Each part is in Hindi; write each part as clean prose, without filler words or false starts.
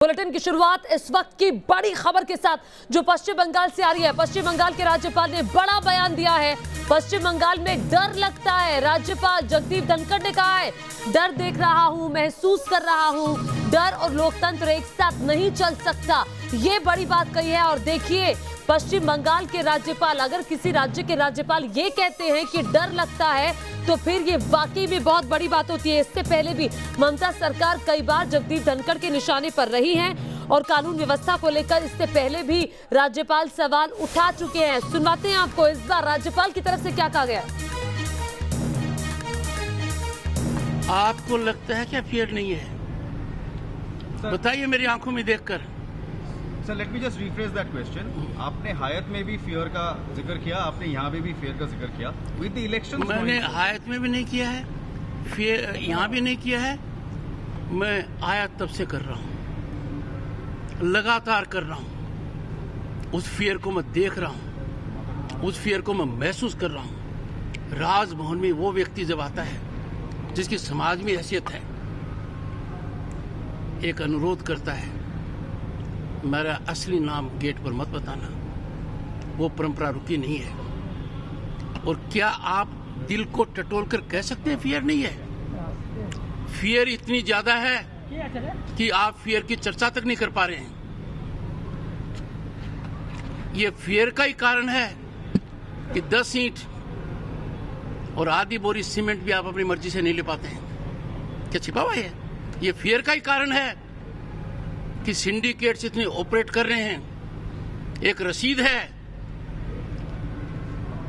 बुलेटिन की शुरुआत इस वक्त की बड़ी खबर के साथ जो पश्चिम बंगाल से आ रही है। पश्चिम बंगाल के राज्यपाल ने बड़ा बयान दिया है। पश्चिम बंगाल में डर लगता है। राज्यपाल जगदीप धनखड़ ने कहा है, डर देख रहा हूं, महसूस कर रहा हूं, डर और लोकतंत्र एक साथ नहीं चल सकता। ये बड़ी बात कही है। और देखिए, पश्चिम बंगाल के राज्यपाल, अगर किसी राज्य के राज्यपाल ये कहते हैं कि डर लगता है तो फिर ये वाकई में बहुत बड़ी बात होती है। इससे पहले भी ममता सरकार कई बार जगदीप धनखड़ के निशाने पर रही है और कानून व्यवस्था को लेकर इससे पहले भी राज्यपाल सवाल उठा चुके हैं। सुनवाते हैं आपको इस बार राज्यपाल की तरफ से क्या कहा गया। आपको लगता है क्या फियर नहीं है? बताइए मेरी आंखों में देखकर। Sir, let me just refresh that question. आपने हायत में भी फियर का जिक्र किया, आपने यहाँ पे भी फियर का जिक्र किया विद द इलेक्शन। मैंने हायत में भी नहीं किया है, फियर यहाँ भी नहीं किया है। मैं आयत तब से कर रहा हूँ, लगातार कर रहा हूँ। उस फियर को मैं देख रहा हूँ, उस फियर को मैं महसूस कर रहा हूँ। राजभवन में वो व्यक्ति जब आता है जिसकी समाज में हैसियत है, एक अनुरोध करता है, मेरा असली नाम गेट पर मत बताना, वो परंपरा रुकी नहीं है। और क्या आप दिल को टटोल कर कह सकते हैं फियर नहीं है? फियर इतनी ज्यादा है कि आप फियर की चर्चा तक नहीं कर पा रहे हैं। ये फियर का ही कारण है कि 10 ईंट और आधी बोरी सीमेंट भी आप अपनी मर्जी से नहीं ले पाते हैं। क्या छिपा हुआ है? ये फियर का ही कारण है कि सिंडिकेट्स इतने ऑपरेट कर रहे हैं। एक रसीद है,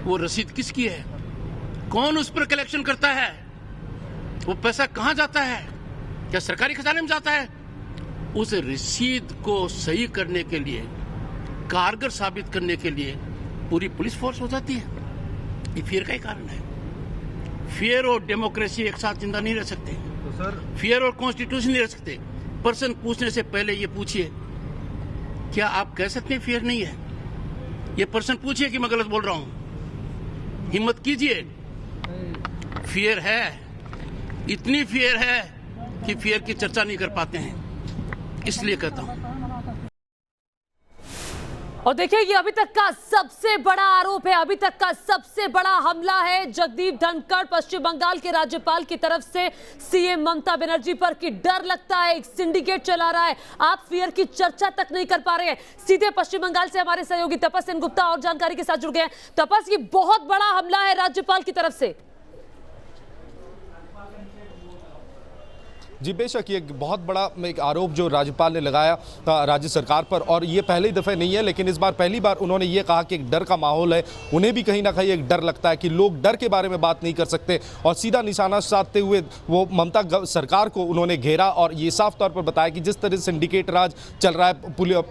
वो रसीद किसकी है? कौन उस पर कलेक्शन करता है? वो पैसा कहां जाता है? क्या सरकारी खजाने में जाता है? उस रसीद को सही करने के लिए, कारगर साबित करने के लिए पूरी पुलिस फोर्स हो जाती है। ये फियर का ही कारण है। फियर और डेमोक्रेसी एक साथ जिंदा नहीं रह सकते। तो सर, फियर और कॉन्स्टिट्यूशन नहीं रह सकते। पर्सन पूछने से पहले ये पूछिए, क्या आप कह सकते हैं फियर नहीं है? ये पर्सन पूछिए कि मैं गलत बोल रहा हूं। हिम्मत कीजिए। फियर है, इतनी फियर है कि फियर की चर्चा नहीं कर पाते हैं। इसलिए कहता हूं। और देखिए, ये अभी तक का सबसे बड़ा आरोप है, अभी तक का सबसे बड़ा हमला है जगदीप धनखड़ पश्चिम बंगाल के राज्यपाल की तरफ से सीएम ममता बनर्जी पर कि डर लगता है, एक सिंडिकेट चला रहा है, आप फियर की चर्चा तक नहीं कर पा रहे हैं। सीधे पश्चिम बंगाल से हमारे सहयोगी तपस सेन गुप्ता और जानकारी के साथ जुड़ गए हैं। तपस, ये बहुत बड़ा हमला है राज्यपाल की तरफ से। जी बेशक, ये बहुत बड़ा एक आरोप जो राज्यपाल ने लगाया राज्य सरकार पर, और ये पहली दफ़े नहीं है, लेकिन इस बार पहली बार उन्होंने ये कहा कि एक डर का माहौल है। उन्हें भी कहीं ना कहीं एक डर लगता है कि लोग डर के बारे में बात नहीं कर सकते, और सीधा निशाना साधते हुए वो ममता सरकार को उन्होंने घेरा और ये साफ तौर पर बताया कि जिस तरह से सिंडिकेट राज चल रहा है,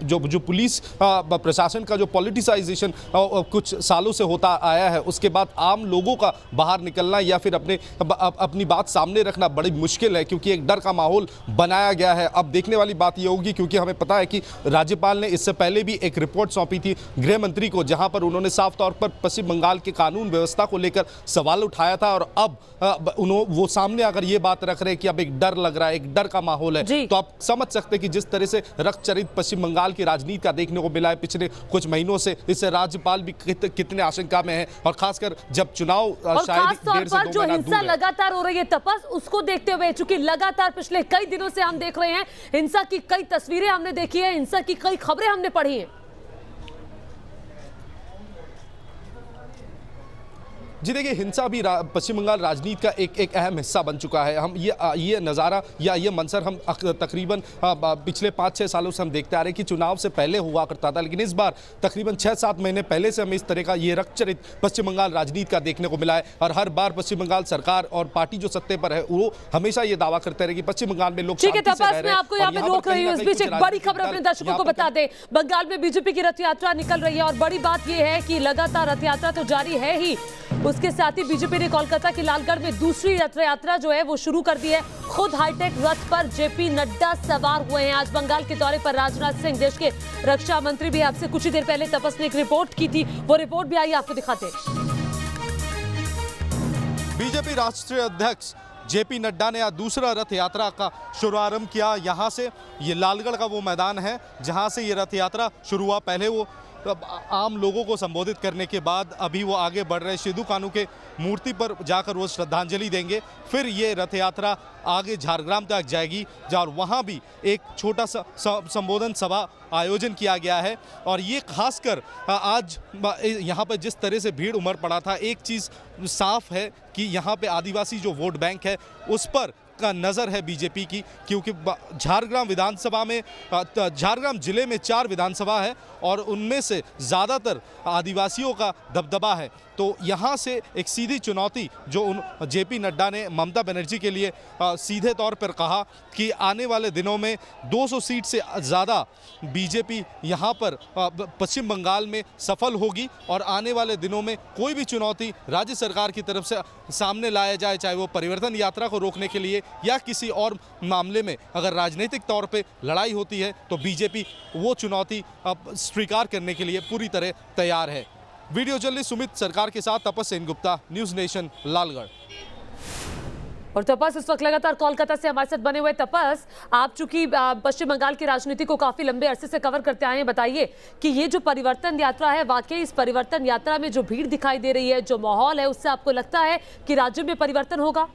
जो पुलिस प्रशासन का जो पॉलिटिसाइजेशन कुछ सालों से होता आया है, उसके बाद आम लोगों का बाहर निकलना या फिर अपनी बात सामने रखना बड़ी मुश्किल है, क्योंकि एक डर का माहौल बनाया गया है। अब देखने वाली बात यह होगी, क्योंकि हमें पता है कि राज्यपाल ने इससे पहले भी एक रिपोर्ट सौंपी थी गृह मंत्री को, जहां पर उन्होंने साफ तौर पर पश्चिम बंगाल के कानून व्यवस्था को लेकर सवाल उठाया था। और अब वो सामने अगर ये बात रख रहे हैं कि अब एक डर लग रहा है, एक डर का माहौल है, तो आप समझ सकते हैं कि जिस तरह से रक्तचरित पश्चिम बंगाल की राजनीति का देखने को मिला है पिछले कुछ महीनों से, इससे राज्यपाल भी कितने आशंका में है, और खासकर जब चुनाव शायद 1.5 से 2 महीना दूर है। लगातार हो रही है तपस, उसको देखते हुए, चूंकि लगातार पिछले कई दिनों से हम देख रहे हैं, हिंसा की कई तस्वीरें हमने देखी है, हिंसा की कई खबरें हमने पढ़ी हैं। जी देखिए, हिंसा भी पश्चिम बंगाल राजनीति का एक अहम हिस्सा बन चुका है। हम ये नज़ारा या ये मंजर हम तकरीबन पिछले 5-6 सालों से हम देखते आ रहे हैं कि चुनाव से पहले हुआ करता था, लेकिन इस बार तकरीबन 6-7 महीने पहले से हमें इस तरह का ये रक्तचरित पश्चिम बंगाल राजनीति का देखने को मिला है। और हर बार पश्चिम बंगाल सरकार और पार्टी जो सत्ते पर है वो हमेशा ये दावा करते रहे कि पश्चिम बंगाल में लोग शांति से रह रहे हैं। आपको यहाँ पे रोक रही हूँ, इस बीच एक बड़ी खबर अपने दर्शकों को बता दें। बंगाल में बीजेपी की रथ यात्रा निकल रही है, और बड़ी बात यह है कि लगातार रथ यात्रा तो जारी है ही, उसके साथ ही बीजेपी ने कोलकाता के लालगढ़ में दूसरी रथ यात्रा जो है वो शुरू कर दी है। खुद हाईटेक रथ पर जेपी नड्डा सवार हुए हैं। आज बंगाल के दौरे पर राजनाथ सिंह, देश के रक्षा मंत्री भी, आपसे कुछ ही देर पहले तपस ने एक रिपोर्ट की थी, वो रिपोर्ट भी आई, आपको दिखाते हैं। बीजेपी राष्ट्रीय अध्यक्ष जेपी नड्डा ने आज दूसरा रथ यात्रा का शुभारंभ किया। यहाँ से ये लालगढ़ का वो मैदान है जहाँ से ये रथ यात्रा शुरू हुआ। पहले वो आम लोगों को संबोधित करने के बाद अभी वो आगे बढ़ रहे सिद्धू कान्हू के मूर्ति पर जाकर वो श्रद्धांजलि देंगे। फिर ये रथ यात्रा आगे झारग्राम तक जाएगी और वहाँ भी एक छोटा सा संबोधन सभा आयोजन किया गया है। और ये खासकर आज यहाँ पर जिस तरह से भीड़ उमड़ पड़ा था, एक चीज़ साफ है कि यहाँ पे आदिवासी जो वोट बैंक है उस पर का नज़र है बीजेपी की, क्योंकि झारग्राम विधानसभा में झारग्राम जिले में 4 विधानसभा है और उनमें से ज़्यादातर आदिवासियों का दबदबा है। तो यहाँ से एक सीधी चुनौती जो जेपी नड्डा ने ममता बनर्जी के लिए सीधे तौर पर कहा कि आने वाले दिनों में 200 सीट से ज़्यादा बीजेपी यहाँ पर पश्चिम बंगाल में सफल होगी और आने वाले दिनों में कोई भी चुनौती राज्य सरकार की तरफ से सामने लाया जाए, चाहे वो परिवर्तन यात्रा को रोकने के लिए या किसी और मामले में अगर राजनीतिक तौर पे लड़ाई होती है तो बीजेपी वो चुनौती स्वीकार करने के लिए पूरी तरह तैयार है। वीडियो जर्नलिस्ट सुमित सरकार के साथ तपस सेनगुप्ता, न्यूज़ नेशन, लालगढ़। और तपस इस वक्त लगातार कोलकाता से हमारे साथ बने हुए। तपस, आप चूंकि पश्चिम बंगाल की राजनीति को काफी लंबे अरसे से कवर करते आए हैं, बताइए कि ये जो परिवर्तन यात्रा है, वाकई इस परिवर्तन यात्रा में जो भीड़ दिखाई दे रही है, जो माहौल है, उससे आपको लगता है कि राज्य में परिवर्तन होगा?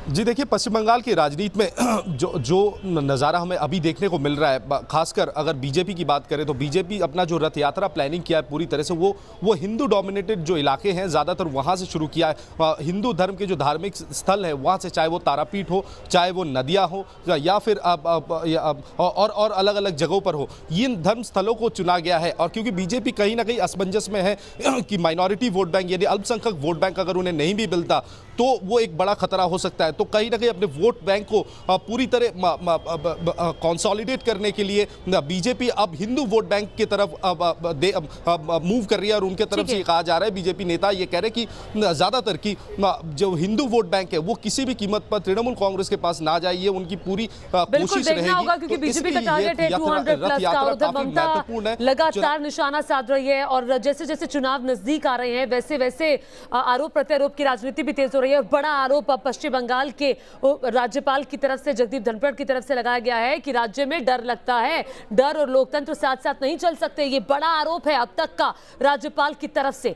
जी देखिए, पश्चिम बंगाल की राजनीति में जो नज़ारा हमें अभी देखने को मिल रहा है, खासकर अगर बीजेपी की बात करें तो बीजेपी अपना जो रथ यात्रा प्लानिंग किया है पूरी तरह से वो हिंदू डोमिनेटेड जो इलाके हैं ज़्यादातर वहाँ से शुरू किया है। हिंदू धर्म के जो धार्मिक स्थल है वहाँ से, चाहे वो तारापीठ हो, चाहे वो नदियाँ हो या फिर और अलग अलग जगहों पर हो, इन धर्म स्थलों को चुना गया है। और क्योंकि बीजेपी कहीं ना कहीं असमंजस में है कि माइनॉरिटी वोट बैंक यानी अल्पसंख्यक वोट बैंक अगर उन्हें नहीं भी मिलता तो वो एक बड़ा खतरा हो सकता है। तो कहीं ना कहीं अपने वोट बैंक को पूरी तरह कंसोलिडेट करने के लिए बीजेपी अब हिंदू वोट बैंक की तरफ मूव कर रही है। और उनके तरफ से ये कहा जा रहा है, बीजेपी नेता ये कह रहे हैं कि ज़्यादातर की जो हिंदू वोट बैंक है वो किसी भी कीमत पर तृणमूल कांग्रेस के पास ना जाए, ये उनकी पूरी कोशिश रहेगी। क्योंकि बीजेपी का टारगेट है 200 प्लस का। उधर ममता लगातार निशाना साध रही है और जैसे जैसे चुनाव नजदीक आ रहे हैं वैसे वैसे आरोप प्रत्यारोप की राजनीति भी तेज हो रही है। बड़ा आरोप पश्चिम बंगाल के राज्यपाल की तरफ से, जगदीप धनखड़ की तरफ से लगाया गया है कि राज्य में डर लगता है, डर और लोकतंत्र साथ साथ नहीं चल सकते। ये बड़ा आरोप है अब तक का राज्यपाल की तरफ से।